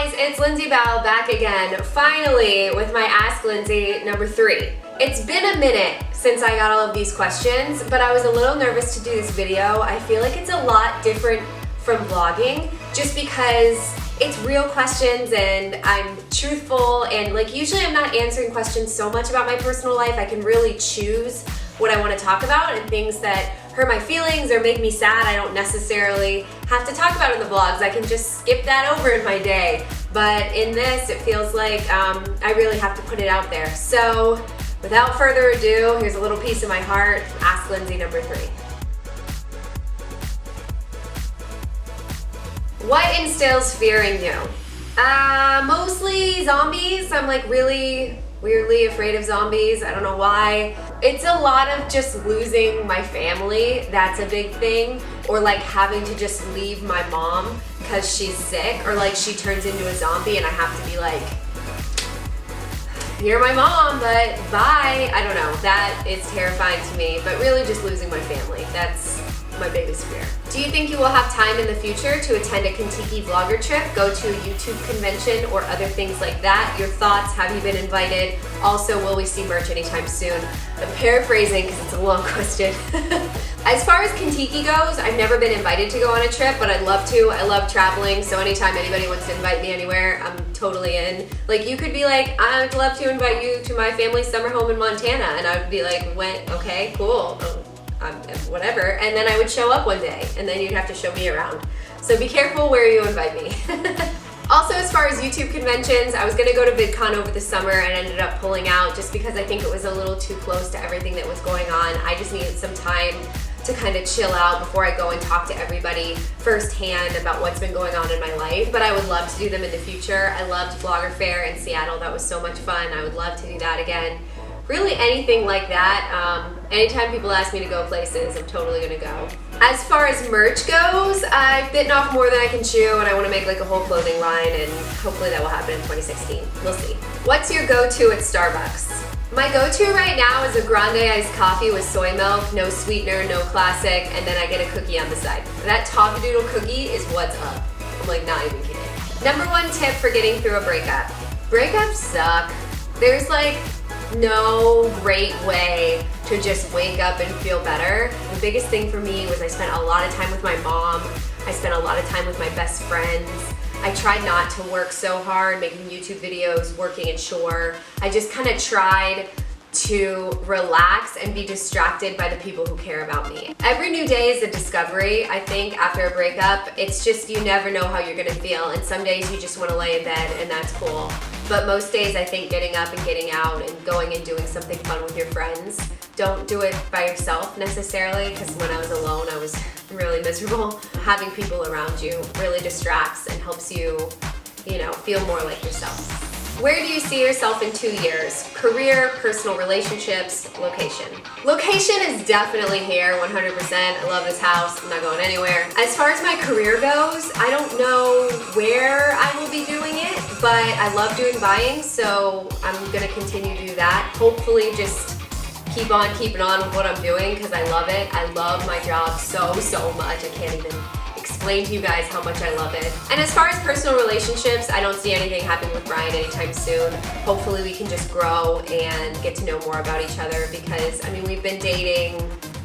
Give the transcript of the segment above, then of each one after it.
guys, it's Lindsey Bell back again, finally with my Ask Lindsey number 3. It's been a minute since I got all of these questions, but I was a little nervous to do this video. I feel like it's a lot different from vlogging just because it's real questions and I'm truthful, and like usually I'm not answering questions so much about my personal life. I can really choose what I want to talk about, and things that hurt my feelings or make me sad I don't necessarily have to talk about in the vlogs. I can just skip that over in my day. But in this, it feels like I really have to put it out there. So without further ado, here's a little piece of my heart. Ask Lindsey number 3. What instills fear in you? Mostly zombies. I'm like really weirdly afraid of zombies. I don't know why. It's a lot of just losing my family. That's a big thing. Or like having to just leave my mom because she's sick, or like she turns into a zombie and I have to be like, you're my mom, but bye. I don't know. That is terrifying to me, but really just losing my family. That's my biggest fear. Do you think you will have time in the future to attend a Contiki vlogger trip, go to a YouTube convention, or other things like that? Your thoughts? Have you been invited? Also, will we see merch anytime soon? I'm paraphrasing because it's a long question. As far as Contiki goes, I've never been invited to go on a trip, but I'd love to. I love traveling, so anytime anybody wants to invite me anywhere, I'm totally in. Like, you could be like, I'd love to invite you to my family's summer home in Montana, and I would be like, okay, cool. Whatever, and then I would show up one day and then you'd have to show me around. So be careful where you invite me. Also, as far as YouTube conventions, I was gonna go to VidCon over the summer and ended up pulling out just because I think it was a little too close to everything that was going on. I just needed some time to kind of chill out before I go and talk to everybody firsthand about what's been going on in my life, but I would love to do them in the future. I loved Blogger Fair in Seattle. That was so much fun. I would love to do that again. Really anything like that. Anytime people ask me to go places, I'm totally gonna go. As far as merch goes, I've bitten off more than I can chew, and I wanna make like a whole clothing line, and hopefully that will happen in 2016. We'll see. What's your go-to at Starbucks? My go-to right now is a grande iced coffee with soy milk, no sweetener, no classic, and then I get a cookie on the side. That Taco Doodle cookie is what's up. I'm like not even kidding. Number 1 tip for getting through a breakup. Breakups suck. There's like no great way to just wake up and feel better. The biggest thing for me was I spent a lot of time with my mom. I spent a lot of time with my best friends. I tried not to work so hard, making YouTube videos, working in shore. I just kind of tried to relax and be distracted by the people who care about me. Every new day is a discovery. I think after a breakup, it's just you never know how you're gonna feel, and some days you just want to lay in bed and that's cool. But most days I think getting up and getting out and going and doing something fun with your friends. Don't do it by yourself necessarily, because when I was alone I was really miserable. Having people around you really distracts and helps you, feel more like yourself. Where do you see yourself in 2 years? Career, personal relationships, location. Location is definitely here, 100%. I love this house. I'm not going anywhere. As far as my career goes, I don't know where I will be doing it, but I love doing buying, so I'm gonna continue to do that. Hopefully just keep on keeping on with what I'm doing because I love it. I love my job so much. I can't even explain to you guys how much I love it. And as far as personal relationships, I don't see anything happening with Brian anytime soon. Hopefully we can just grow and get to know more about each other, because we've been dating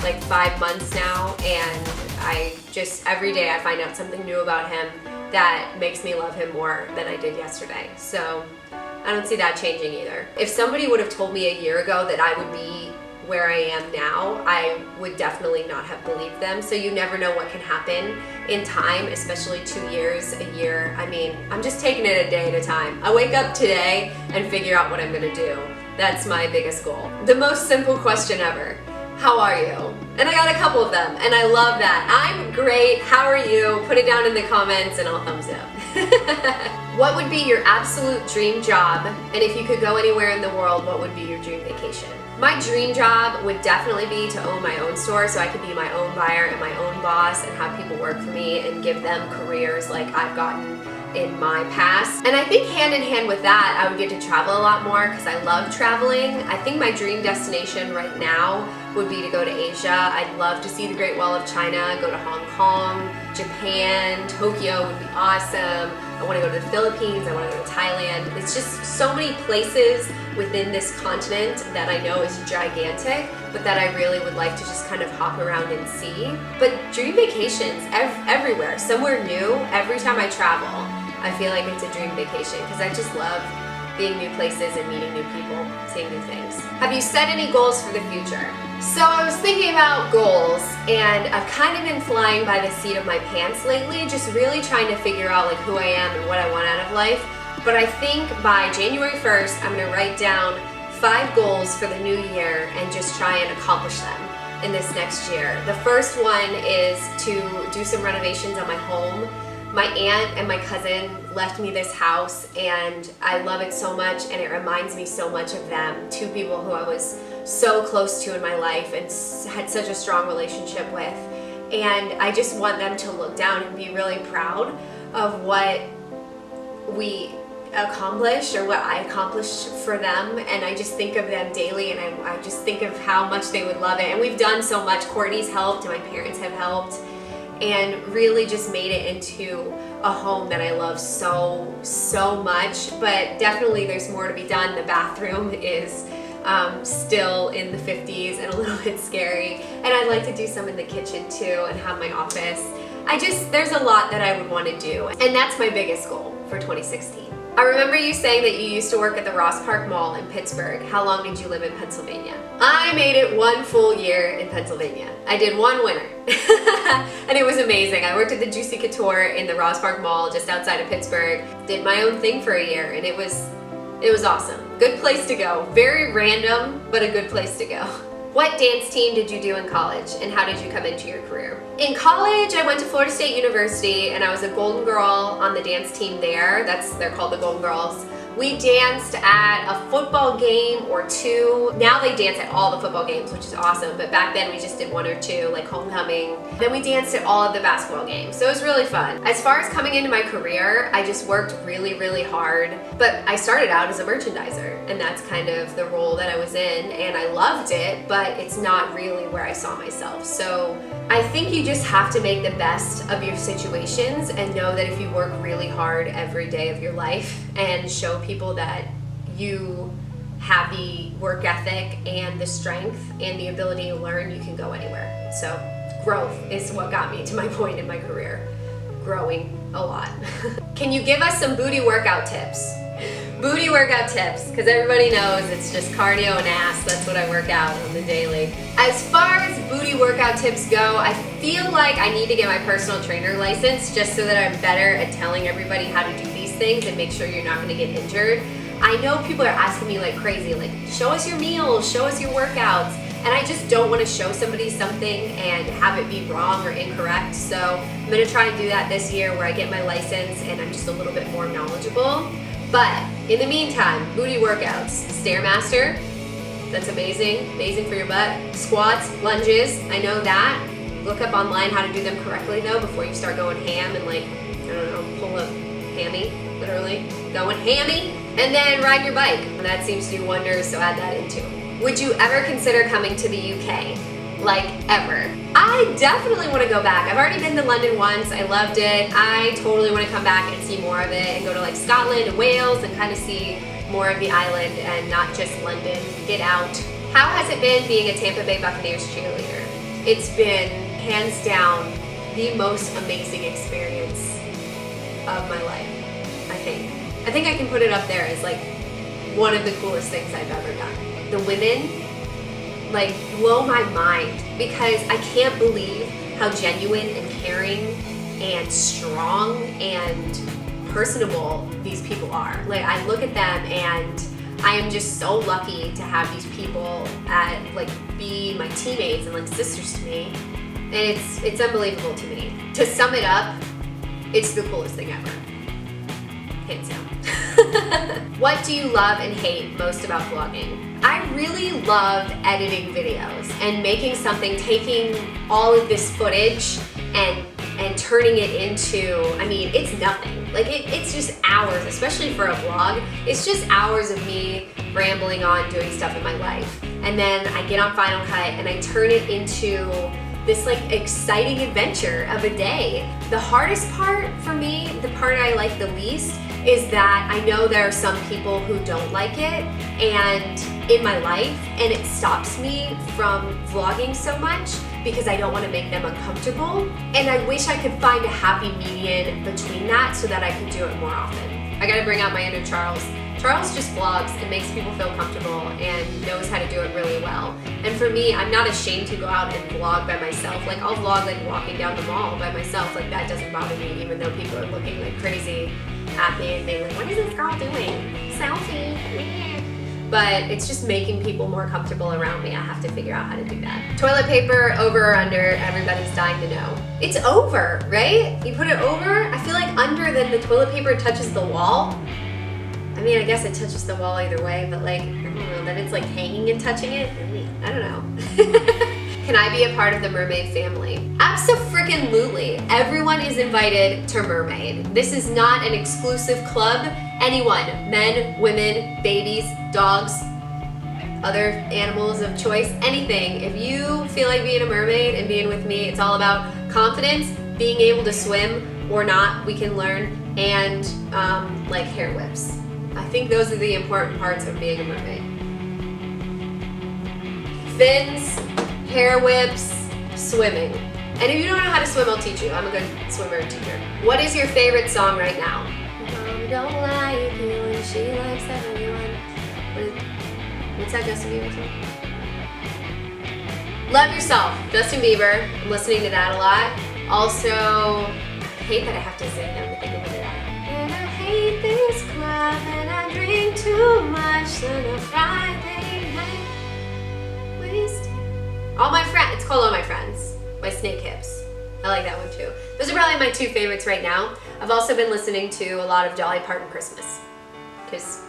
like 5 months now, and every day I find out something new about him that makes me love him more than I did yesterday. So I don't see that changing either. If somebody would have told me a year ago that I would be where I am now, I would definitely not have believed them. So you never know what can happen in time, especially 2 years, a year. I'm just taking it a day at a time. I wake up today and figure out what I'm gonna do. That's my biggest goal. The most simple question ever. How are you? And I got a couple of them, and I love that. I'm great, how are you? Put it down in the comments and I'll thumbs it up. What would be your absolute dream job? And if you could go anywhere in the world, what would be your dream vacation? My dream job would definitely be to own my own store, so I could be my own buyer and my own boss and have people work for me and give them careers like I've gotten in my past. And I think hand in hand with that, I would get to travel a lot more because I love traveling. I think my dream destination right now would be to go to Asia. I'd love to see the Great Wall of China, go to Hong Kong, Japan, Tokyo would be awesome. I want to go to the Philippines, I want to go to Thailand. It's just so many places within this continent that I know is gigantic, but that I really would like to just kind of hop around and see. But dream vacations everywhere, somewhere new. Every time I travel, I feel like it's a dream vacation because I just love being new places and meeting new people, seeing new things. Have you set any goals for the future? So I was thinking about goals, and I've kind of been flying by the seat of my pants lately, just really trying to figure out like who I am and what I want out of life. But I think by January 1st, I'm gonna write down 5 goals for the new year and just try and accomplish them in this next year. The first one is to do some renovations on my home. My aunt and my cousin left me this house, and I love it so much, and it reminds me so much of them, 2 people who I was so close to in my life and had such a strong relationship with. And I just want them to look down and be really proud of what we accomplished or what I accomplished for them. And I just think of them daily, and I just think of how much they would love it. And we've done so much. Courtney's helped and my parents have helped, and really just made it into a home that I love so, so much. But definitely there's more to be done. The bathroom is still in the 50s and a little bit scary. And I'd like to do some in the kitchen too and have my office. There's a lot that I would want to do. And that's my biggest goal for 2016. I remember you saying that you used to work at the Ross Park Mall in Pittsburgh. How long did you live in Pennsylvania? I made it 1 full year in Pennsylvania. I did 1 winter. And it was amazing. I worked at the Juicy Couture in the Ross Park Mall just outside of Pittsburgh. Did my own thing for a year, and it was awesome. Good place to go. Very random, but a good place to go. What dance team did you do in college, and how did you come into your career? In college, I went to Florida State University, and I was a Golden Girl on the dance team there. They're called the Golden Girls. We danced at a football game or 2. Now they dance at all the football games, which is awesome, but back then we just did 1 or 2, like homecoming. Then we danced at all of the basketball games, so it was really fun. As far as coming into my career, I just worked really, really hard, but I started out as a merchandiser, and that's kind of the role that I was in, and I loved it, but it's not really where I saw myself. So I think you just have to make the best of your situations and know that if you work really hard every day of your life and show people that you have the work ethic and the strength and the ability to learn, you can go anywhere. So growth is what got me to my point in my career. Growing a lot. Can you give us some booty workout tips? Booty workout tips, because everybody knows it's just cardio and ass. That's what I work out on the daily. As far as booty workout tips go, I feel like I need to get my personal trainer license just so that I'm better at telling everybody how to do these things and make sure you're not going to get injured. I know people are asking me like crazy, like, show us your meals, show us your workouts, and I just don't want to show somebody something and have it be wrong or incorrect. So I'm going to try and do that this year where I get my license and I'm just a little bit more knowledgeable. But in the meantime, booty workouts. Stairmaster, that's amazing for your butt. Squats, lunges, I know that. Look up online how to do them correctly though before you start going ham and like, I don't know, pull a hammy, literally. Going hammy. And then ride your bike. That seems to do wonders, so add that in too. Would you ever consider coming to the UK? Like, ever? I definitely want to go back. I've already been to London once. I loved it. I totally want to come back and see more of it and go to like Scotland and Wales and kind of see more of the island and not just London. Get out. How has it been being a Tampa Bay Buccaneers cheerleader? It's been, hands down, the most amazing experience of my life, I think. I think I can put it up there as like one of the coolest things I've ever done. The women like blow my mind because I can't believe how genuine and caring and strong and personable these people are. Like, I look at them and I am just so lucky to have these people be my teammates and like sisters to me, and it's unbelievable to me. To sum it up, it's the coolest thing ever. Hands down. What do you love and hate most about vlogging? I really love editing videos and making something, taking all of this footage and turning it into, I mean, it's nothing. Like, it's just hours, especially for a vlog. It's just hours of me rambling on, doing stuff in my life. And then I get on Final Cut and I turn it into this like exciting adventure of a day. The hardest part for me, the part I like the least, is that I know there are some people who don't like it and in my life, and it stops me from vlogging so much because I don't want to make them uncomfortable. And I wish I could find a happy median between that so that I could do it more often. I gotta bring out my inner Charles. Charles just vlogs and makes people feel comfortable and knows how to do it really well. And for me, I'm not ashamed to go out and vlog by myself. Like I'll vlog like walking down the mall by myself. Like that doesn't bother me, even though people are looking like crazy at me and being like, what is this girl doing? Selfie. But it's just making people more comfortable around me. I have to figure out how to do that. Toilet paper, over or under, everybody's dying to know. It's over, right? You put it over, I feel like under, then the toilet paper touches the wall. I mean, I guess it touches the wall either way, but like, I don't know, then it's like hanging and touching it. I don't know. Can I be a part of the mermaid family? Abso-freaking-lutely. Everyone is invited to Mermaid. This is not an exclusive club. Anyone, men, women, babies, dogs, other animals of choice, anything. If you feel like being a mermaid and being with me, it's all about confidence, being able to swim or not, we can learn, and like hair whips. I think those are the important parts of being a mermaid. Fins, hair whips, swimming. And if you don't know how to swim, I'll teach you. I'm a good swimmer and teacher. What is your favorite song right now? Mom don't like you and she likes everyone. What's that Justin Bieber song? Love Yourself, Justin Bieber. I'm listening to that a lot. Also, I hate that I have to sing everything over that. And I hate this club and I drink too much on a Friday night. Wasted. All My Friends, it's called All My Friends by Snake Hips. I like that one too. Those are probably my two favorites right now. I've also been listening to a lot of Dolly Parton Christmas, because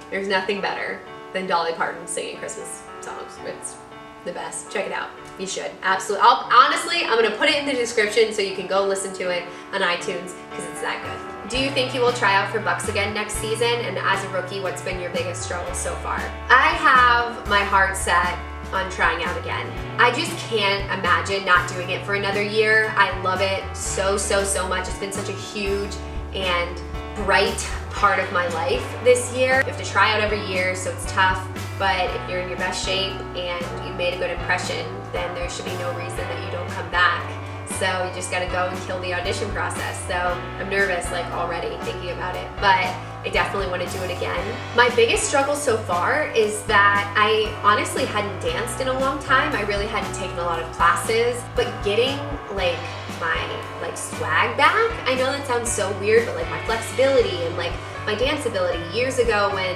there's nothing better than Dolly Parton singing Christmas songs. It's the best. Check it out. You should. Absolutely. Honestly, I'm going to put it in the description so you can go listen to it on iTunes because it's that good. Do you think you will try out for Bucks again next season? And as a rookie, what's been your biggest struggle so far? I have my heart set on trying out again. I just can't imagine not doing it for another year. I love it so, so, so much. It's been such a huge and bright part of my life this year. You have to try out every year, so it's tough, but if you're in your best shape and you made a good impression, then there should be no reason that you don't come back. So you just gotta go and kill the audition process. So I'm nervous like already thinking about it, but I definitely want to do it again. My biggest struggle so far is that I honestly hadn't danced in a long time. I really hadn't taken a lot of classes, but getting like my swag back, I know that sounds so weird, but like my flexibility and like my dance ability. Years ago when,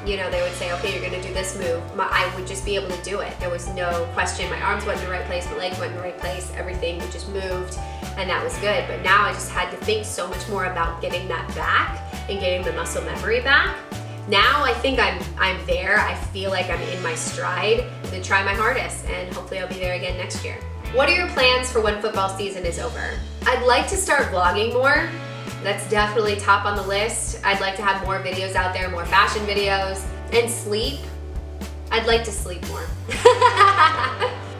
you know, they would say, okay, you're gonna do this move, I would just be able to do it. There was no question. My arms went in the right place, my legs went in the right place, everything just moved, and that was good. But now I just had to think so much more about getting that back and getting the muscle memory back. Now I think I'm there. I feel like I'm in my stride to try my hardest, and hopefully I'll be there again next year. What are your plans for when football season is over? I'd like to start vlogging more. That's definitely top on the list. I'd like to have more videos out there, more fashion videos, and sleep. I'd like to sleep more.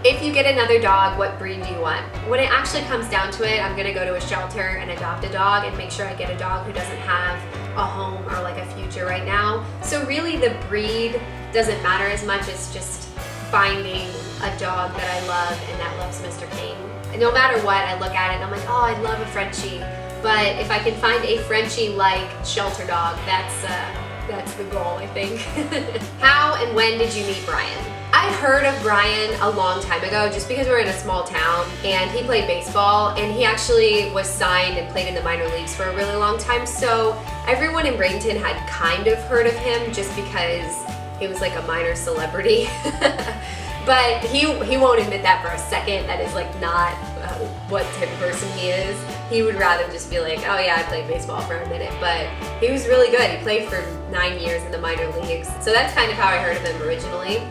If you get another dog, what breed do you want? When it actually comes down to it, I'm gonna go to a shelter and adopt a dog and make sure I get a dog who doesn't have a home or like a future right now. So really the breed doesn't matter as much as just finding a dog that I love and that loves Mr. King. And no matter what, I look at it and I'm like, oh, I love a Frenchie. But if I can find a Frenchie-like shelter dog, that's the goal, I think. How and when did you meet Brian? I heard of Brian a long time ago just because we're in a small town and he played baseball and he actually was signed and played in the minor leagues for a really long time. So everyone in Bradenton had kind of heard of him just because he was like a minor celebrity. But he won't admit that for a second. That is like not what type of person he is. He would rather just be like, oh yeah, I played baseball for a minute. But he was really good. He played for 9 years in the minor leagues. So that's kind of how I heard of him originally.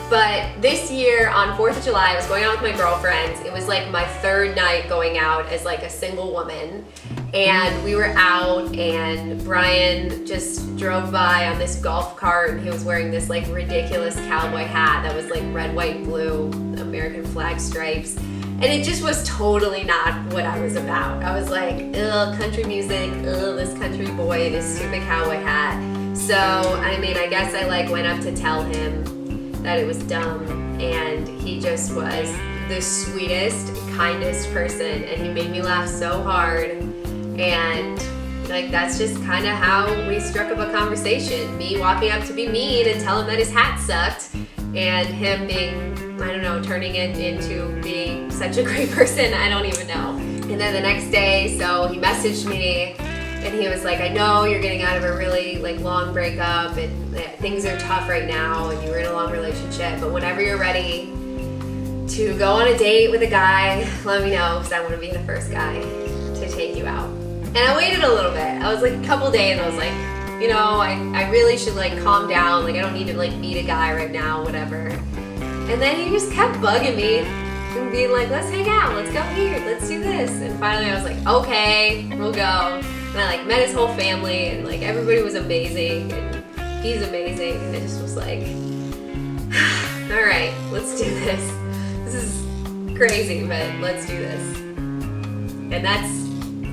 But this year on 4th of July, I was going out with my girlfriends. It was like my third night going out as like a single woman. and we were out, and Brian just drove by on this golf cart, and he was wearing this like ridiculous cowboy hat that was like red, white, and blue, American flag stripes. And it just was totally not what I was about. I was like, ugh, country music, ugh, this country boy, this stupid cowboy hat. So, I mean, I guess I like went up to tell him that it was dumb, and he just was the sweetest, kindest person, and he made me laugh so hard. And like, that's just kind of how we struck up a conversation. Me walking up to be mean and tell him that his hat sucked, and him being, I don't know, turning it into being such a great person, I don't even know. And then the next day, so he messaged me, and he was like, I know you're getting out of a really like long breakup, and things are tough right now, and you were in a long relationship, but whenever you're ready to go on a date with a guy, let me know, because I want to be the first guy to take you out. And I waited a little bit. I was like a couple days, I was like, you know, I really should like calm down, like I don't need to like meet a guy right now, whatever. And then he just kept bugging me and being like, let's hang out, let's go here, let's do this. And finally I was like, okay, we'll go. And I like met his whole family, and like everybody was amazing, and he's amazing. And I just was like, all right, let's do this. This is crazy, but let's do this. And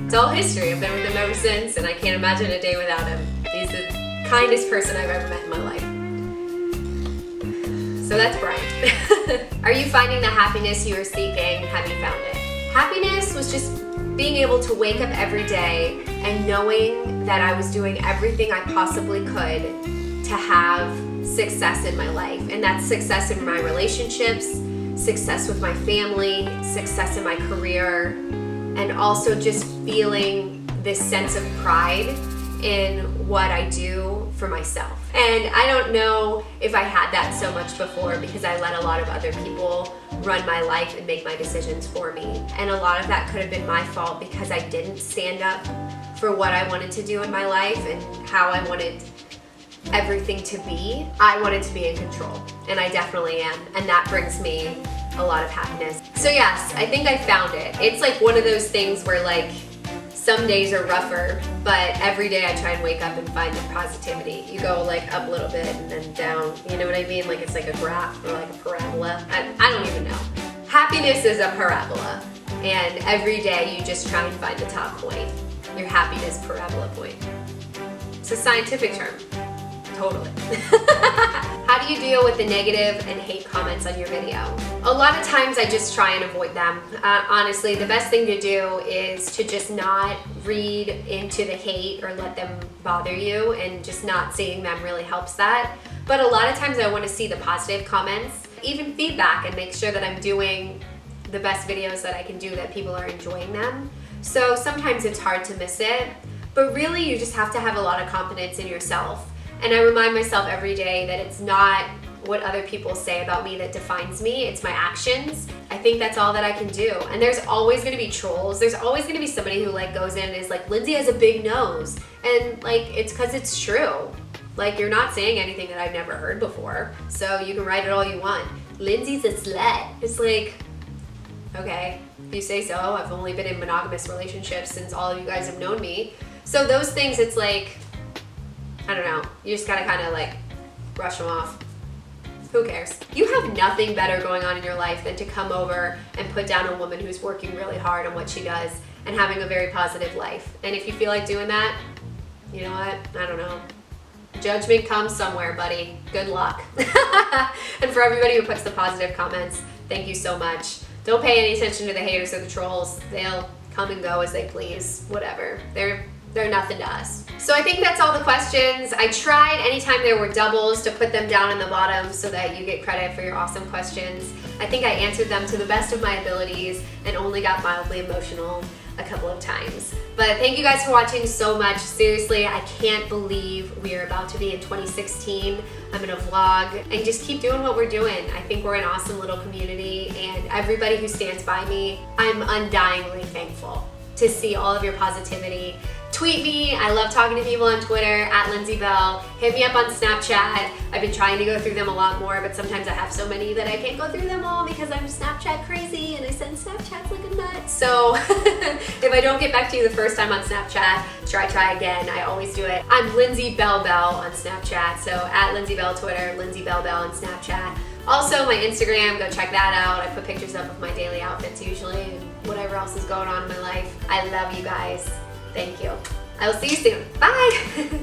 it's all history. I've been with him ever since, and I can't imagine a day without him. He's the kindest person I've ever met in my life. So that's Brian. Are you finding the happiness you are seeking? Have you found it? Happiness was just being able to wake up every day and knowing that I was doing everything I possibly could to have success in my life. And that's success in my relationships, success with my family, success in my career, and also just feeling this sense of pride in what I do for myself. And I don't know if I had that so much before, because I let a lot of other people run my life and make my decisions for me. And a lot of that could have been my fault, because I didn't stand up for what I wanted to do in my life and how I wanted everything to be. I wanted to be in control, and I definitely am. And that brings me a lot of happiness. So yes, I think I found it. It's like one of those things where like some days are rougher, but every day I try and wake up and find the positivity. You go like up a little bit and then down, you know what I mean? Like it's like a graph or like a parabola. I don't even know. Happiness is a parabola, and every day you just try and find the top point, your happiness parabola point. It's a scientific term. Totally. How do you deal with the negative and hate comments on your video? A lot of times I just try and avoid them. Honestly, the best thing to do is to just not read into the hate or let them bother you, and just not seeing them really helps that. But a lot of times I want to see the positive comments, even feedback, and make sure that I'm doing the best videos that I can do, that people are enjoying them. So sometimes it's hard to miss it, but really you just have to have a lot of confidence in yourself. And I remind myself every day that it's not what other people say about me that defines me, it's my actions. I think that's all that I can do. And there's always gonna be trolls. There's always gonna be somebody who like goes in and is like, Lindsey has a big nose. And like, it's because it's true. Like, you're not saying anything that I've never heard before. So you can write it all you want. Lindsey's a slut. It's like, okay, if you say so. I've only been in monogamous relationships since all of you guys have known me. So those things, it's like, I don't know, you just gotta kind of like brush them off. Who cares? You have nothing better going on in your life than to come over and put down a woman who's working really hard on what she does and having a very positive life. And if you feel like doing that, you know what? I don't know. Judgment comes somewhere, buddy. Good luck. And for everybody who puts the positive comments, thank you so much. Don't pay any attention to the haters or the trolls. They'll come and go as they please. Whatever. They're nothing to us. So I think that's all the questions. I tried anytime there were doubles to put them down in the bottom so that you get credit for your awesome questions. I think I answered them to the best of my abilities and only got mildly emotional a couple of times. But thank you guys for watching so much. Seriously, I can't believe we are about to be in 2016. I'm gonna vlog and just keep doing what we're doing. I think we're an awesome little community, and everybody who stands by me, I'm undyingly thankful to see all of your positivity, tweet me. I love talking to people on Twitter, at Lindsey Bell. Hit me up on Snapchat. I've been trying to go through them a lot more, but sometimes I have so many that I can't go through them all because I'm Snapchat crazy and I send Snapchats like a nut. So if I don't get back to you the first time on Snapchat, try again. I always do it. I'm Lindsey Bell on Snapchat. So at Lindsey Bell Twitter, Lindsey Bell on Snapchat. Also my Instagram, go check that out. I put pictures up of my daily outfits usually and whatever else is going on in my life. I love you guys. Thank you. I will see you soon. Bye.